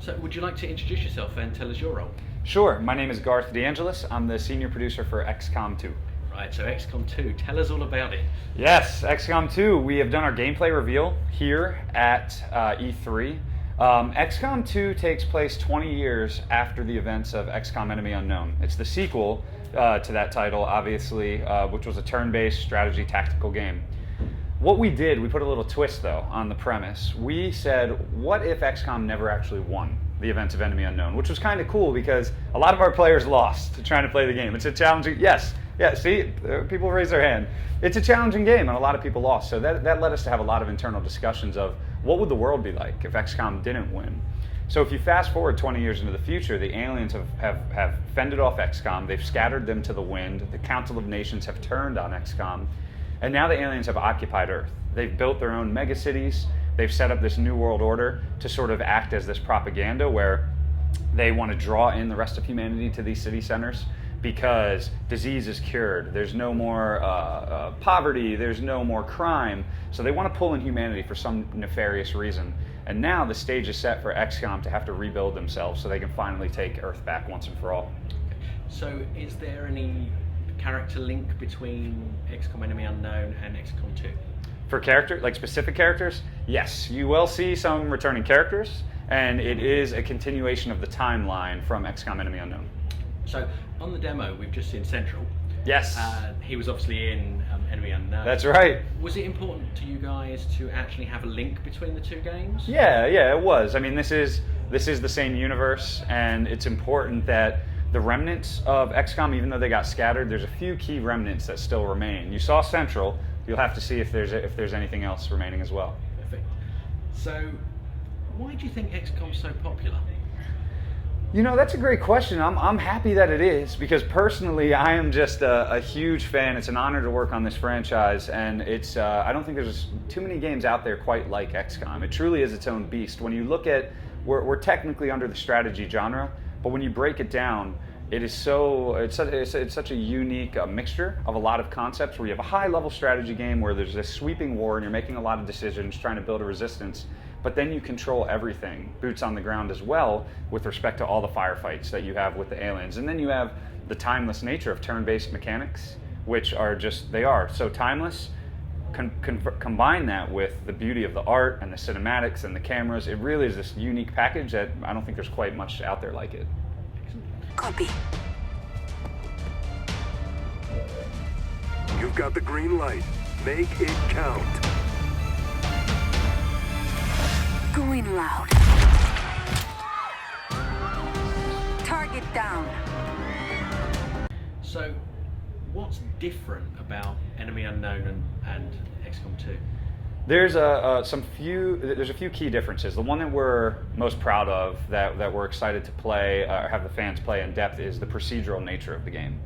So would you like to introduce yourself and tell us your role? Sure, my name is Garth DeAngelis. I'm the senior producer for XCOM 2. Right, so XCOM 2, tell us all about it. Yes, XCOM 2, we have done our gameplay reveal here at E3. XCOM 2 takes place 20 years after the events of XCOM Enemy Unknown. It's the sequel to that title, obviously, which was a turn-based strategy tactical game. What we did, we put a little twist though on the premise. We said, what if XCOM never actually won the events of Enemy Unknown? Which was kind of cool because a lot of our players lost trying to play the game. It's a challenging, see, people raise their hand. It's a challenging game and a lot of people lost. So that led us to have a lot of internal discussions of what would the world be like if XCOM didn't win? So if you fast forward 20 years into the future, the aliens have fended off XCOM, they've scattered them to the wind, the Council of Nations have turned on XCOM, and now the aliens have occupied Earth. They've built their own megacities, they've set up this new world order to sort of act as this propaganda where they want to draw in the rest of humanity to these city centers because disease is cured, there's no more poverty, there's no more crime, so they want to pull in humanity for some nefarious reason. And now the stage is set for XCOM to have to rebuild themselves so they can finally take Earth back once and for all. So is there any character link between XCOM Enemy Unknown and XCOM 2? For specific characters, yes, you will see some returning characters, and it is a continuation of the timeline from XCOM Enemy Unknown. So on the demo, we've just seen Central. Yes. He was obviously in Enemy Unknown. That's right. Was it important to you guys to actually have a link between the two games? Yeah, it was. I mean, this is the same universe, and it's important that the remnants of XCOM, even though they got scattered, there's a few key remnants that still remain. You saw Central. You'll have to see if there's anything else remaining as well. Perfect. So, why do you think XCOM's so popular? You know, that's a great question. I'm happy that it is because personally, I am just a huge fan. It's an honor to work on this franchise, and it's I don't think there's too many games out there quite like XCOM. It truly is its own beast. When you look at, we're technically under the strategy genre, but when you break it down, it's such a unique mixture of a lot of concepts where you have a high-level strategy game where there's this sweeping war and you're making a lot of decisions trying to build a resistance, but then you control everything, boots on the ground as well, with respect to all the firefights that you have with the aliens. And then you have the timeless nature of turn-based mechanics, which are they are so timeless. Combine that with the beauty of the art and the cinematics and the cameras. It really is this unique package that I don't think there's quite much out there like it. Copy. You've got the green light. Make it count. Going loud. Target down. So, what's different about Enemy Unknown and XCOM 2? There's a few key differences. The one that we're most proud of, that we're excited to play, or have the fans play in depth, is the procedural nature of the game.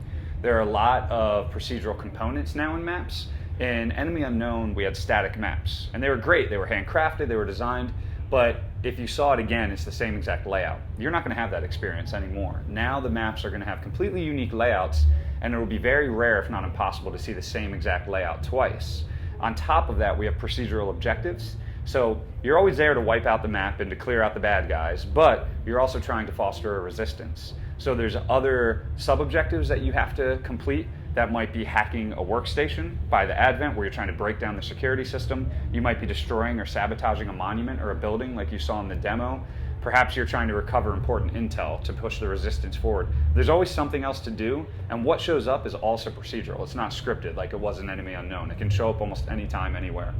There are a lot of procedural components now in maps. In Enemy Unknown, we had static maps, and they were great. They were handcrafted, they were designed, but if you saw it again, it's the same exact layout. You're not going to have that experience anymore. Now the maps are going to have completely unique layouts, and it will be very rare, if not impossible, to see the same exact layout twice. On top of that, we have procedural objectives. So you're always there to wipe out the map and to clear out the bad guys, but you're also trying to foster a resistance. So there's other sub-objectives that you have to complete. That might be hacking a workstation by the Advent, where you're trying to break down the security system. You might be destroying or sabotaging a monument or a building like you saw in the demo. Perhaps you're trying to recover important intel to push the resistance forward. There's always something else to do, and what shows up is also procedural. It's not scripted like it was in Enemy Unknown. It can show up almost anytime, anywhere.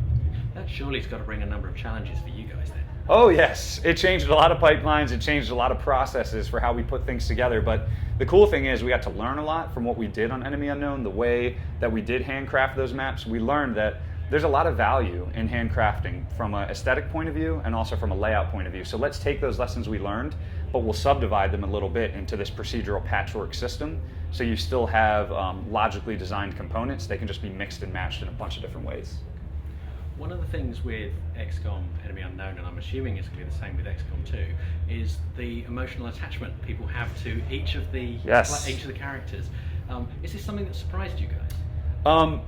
That surely has got to bring a number of challenges for you guys then. Oh yes, it changed a lot of pipelines, it changed a lot of processes for how we put things together, but the cool thing is we got to learn a lot from what we did on Enemy Unknown, the way that we did handcraft those maps. We learned that there's a lot of value in handcrafting from an aesthetic point of view and also from a layout point of view. So let's take those lessons we learned, but we'll subdivide them a little bit into this procedural patchwork system. So you still have logically designed components. They can just be mixed and matched in a bunch of different ways. One of the things with XCOM Enemy Unknown, and I'm assuming it's going to be the same with XCOM 2, is the emotional attachment people have to each of the characters. Is this something that surprised you guys?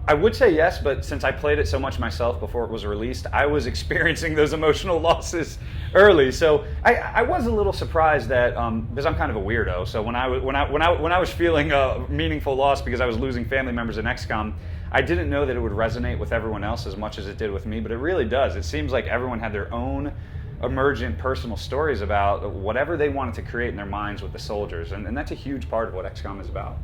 I would say yes, but since I played it so much myself before it was released, I was experiencing those emotional losses early. So I was a little surprised that because I'm kind of a weirdo. So when I was feeling a meaningful loss because I was losing family members in XCOM, I didn't know that it would resonate with everyone else as much as it did with me. But it really does. It seems like everyone had their own emergent personal stories about whatever they wanted to create in their minds with the soldiers, and that's a huge part of what XCOM is about.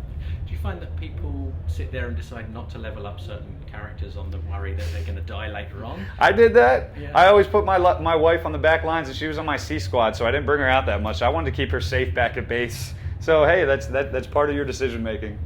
Do you find that people sit there and decide not to level up certain characters on the worry that they're going to die later on? I did that. Yeah. I always put my wife on the back lines, and she was on my C squad, so I didn't bring her out that much. I wanted to keep her safe back at base. So hey, that's part of your decision making.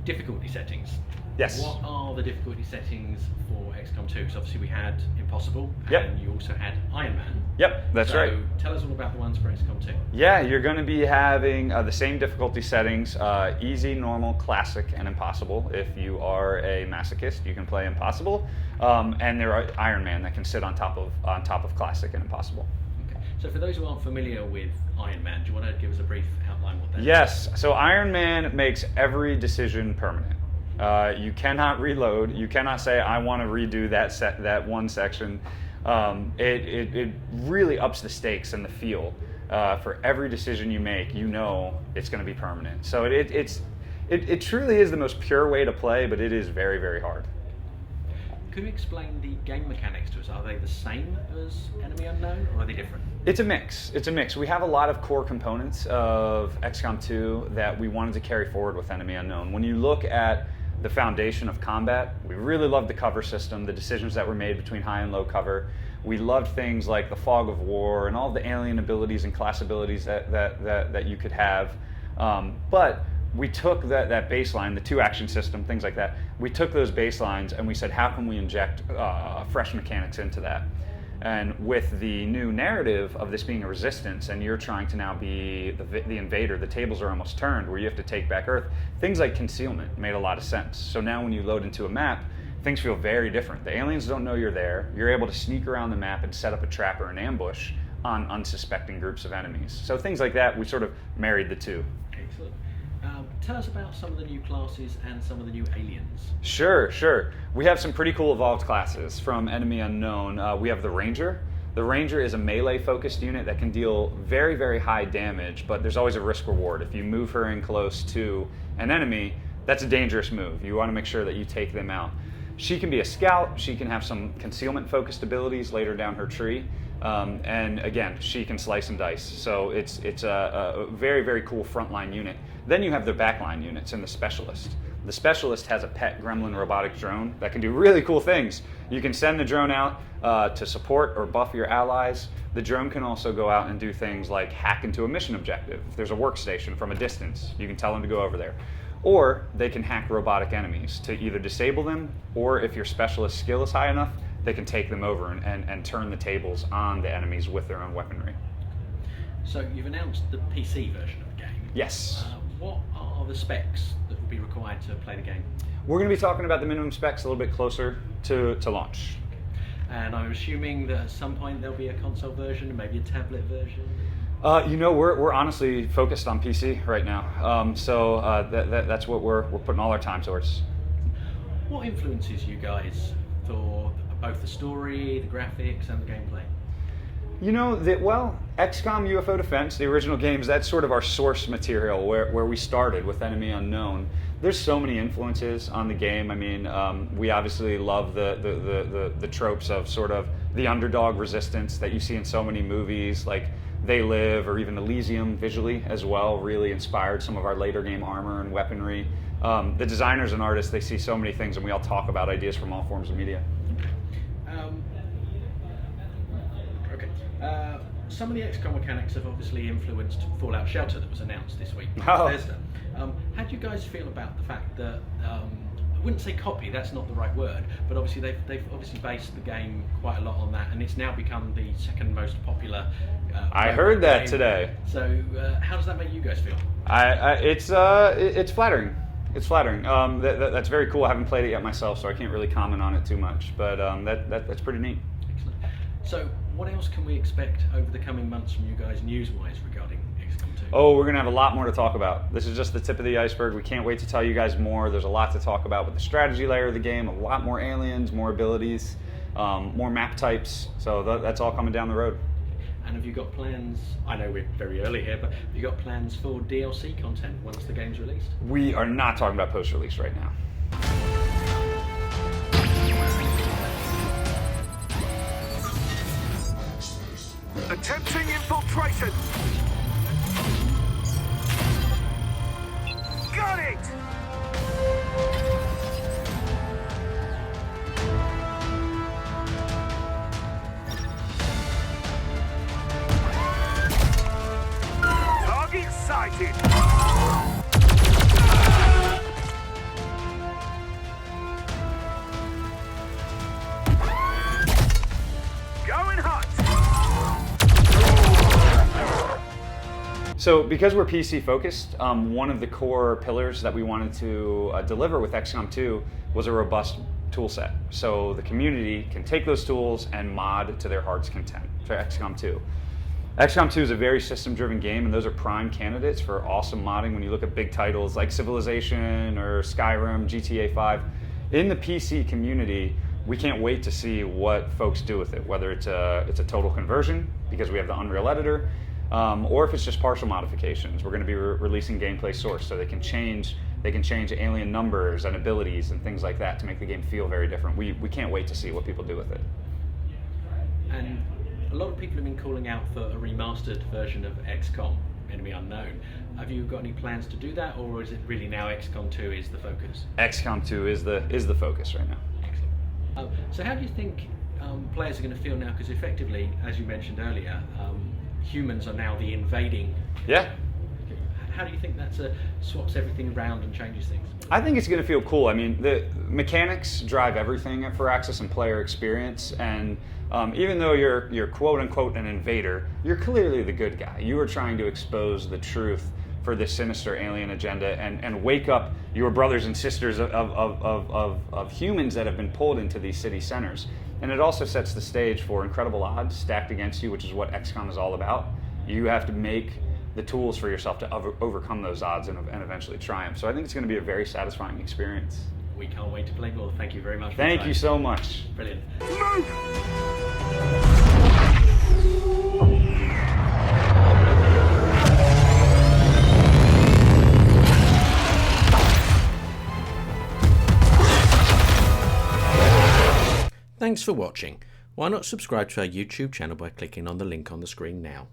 Difficulty settings. Yes. What are the difficulty settings for XCOM 2? Because obviously we had Impossible, Yep. and you also had Iron Man. Yep, that's right. So tell us all about the ones for XCOM 2. Yeah, you're going to be having the same difficulty settings, easy, normal, classic, and impossible. If you are a masochist, you can play impossible, and there are Iron Man that can sit on top of classic and impossible. Okay. So for those who aren't familiar with Iron Man, do you want to give us a brief outline what that is? Yes. So Iron Man makes every decision permanent. You cannot reload. You cannot say, I want to redo that one section. It really ups the stakes and the feel. For every decision you make, you know it's going to be permanent. So it truly is the most pure way to play, but it is very, very hard. Could you explain the game mechanics to us? Are they the same as Enemy Unknown, or are they different? It's a mix. We have a lot of core components of XCOM 2 that we wanted to carry forward with Enemy Unknown. When you look at the foundation of combat, we really loved the cover system, the decisions that were made between high and low cover. We loved things like the fog of war and all the alien abilities and class abilities that you could have. But we took that baseline, the 2-action system, things like that. We took those baselines and we said, how can we inject fresh mechanics into that? And with the new narrative of this being a resistance, and you're trying to now be the invader, the tables are almost turned where you have to take back Earth. Things like concealment made a lot of sense. So now when you load into a map, things feel very different. The aliens don't know you're there. You're able to sneak around the map and set up a trap or an ambush on unsuspecting groups of enemies. So things like that, we sort of married the two. Excellent. Tell us about some of the new classes and some of the new aliens. Sure. We have some pretty cool evolved classes from Enemy Unknown. We have the Ranger. The Ranger is a melee-focused unit that can deal very, very high damage, but there's always a risk-reward. If you move her in close to an enemy, that's a dangerous move. You want to make sure that you take them out. She can be a scout. She can have some concealment-focused abilities later down her tree. And again, she can slice and dice. So it's a very, very cool frontline unit. Then you have the backline units and the Specialist. The Specialist has a pet gremlin robotic drone that can do really cool things. You can send the drone out to support or buff your allies. The drone can also go out and do things like hack into a mission objective. If there's a workstation from a distance, you can tell them to go over there. Or they can hack robotic enemies to either disable them, or if your Specialist skill is high enough, they can take them over and turn the tables on the enemies with their own weaponry. So you've announced the PC version of the game. Yes. What are the specs that will be required to play the game? We're going to be talking about the minimum specs a little bit closer to launch. And I'm assuming that at some point there'll be a console version, maybe a tablet version? We're honestly focused on PC right now. That's what we're putting all our time towards. What influences you guys for both the story, the graphics, and the gameplay? XCOM UFO Defense, the original games, that's sort of our source material where we started with Enemy Unknown. There's so many influences on the game. I mean, we obviously love the tropes of sort of the underdog resistance that you see in so many movies, like They Live or even Elysium visually as well, really inspired some of our later game armor and weaponry. The designers and artists, they see so many things, and we all talk about ideas from all forms of media. Some of the XCOM mechanics have obviously influenced Fallout Shelter that was announced this week. Oh. Bethesda. How do you guys feel about the fact that, I wouldn't say copy, that's not the right word, but obviously they've obviously based the game quite a lot on that, and it's now become the second most popular I heard that game. today. So how does that make you guys feel? It's flattering. It's flattering. That's very cool. I haven't played it yet myself, so I can't really comment on it too much, but that's pretty neat. Excellent. So what else can we expect over the coming months from you guys news-wise regarding XCOM 2? Oh, we're going to have a lot more to talk about. This is just the tip of the iceberg. We can't wait to tell you guys more. There's a lot to talk about with the strategy layer of the game, a lot more aliens, more abilities, more map types. So that's all coming down the road. And have you got plans, I know we're very early here, but have you got plans for DLC content once the game's released? We are not talking about post-release right now. Attempting infiltration! Got it! Target sighted! Going hot! So because we're PC focused, one of the core pillars that we wanted to deliver with XCOM 2 was a robust tool set. So the community can take those tools and mod to their heart's content for XCOM 2. XCOM 2 is a very system-driven game, and those are prime candidates for awesome modding when you look at big titles like Civilization or Skyrim, GTA 5. In the PC community, we can't wait to see what folks do with it, whether it's a total conversion, because we have the Unreal Editor, or if it's just partial modifications. We're going to be releasing gameplay source, so they can change alien numbers and abilities and things like that to make the game feel very different. We can't wait to see what people do with it. And a lot of people have been calling out for a remastered version of XCOM, Enemy Unknown. Have you got any plans to do that, or is it really now XCOM 2 is the focus? XCOM 2 is the focus right now. Excellent. So how do you think players are going to feel now? Because effectively, as you mentioned earlier, humans are now the invading. Yeah. How do you think that swaps everything around and changes things? I think it's going to feel cool. I mean, the mechanics drive everything at Firaxis and player experience, and even though you're quote unquote an invader, you're clearly the good guy. You are trying to expose the truth for this sinister alien agenda and wake up your brothers and sisters of humans that have been pulled into these city centers. And it also sets the stage for incredible odds stacked against you, which is what XCOM is all about. You have to make the tools for yourself to overcome those odds and eventually triumph. So I think it's going to be a very satisfying experience. We can't wait to play more. Thank you very much. Thank you so much. Brilliant. Thanks for watching. Why not subscribe to our YouTube channel by clicking on the link on the screen now.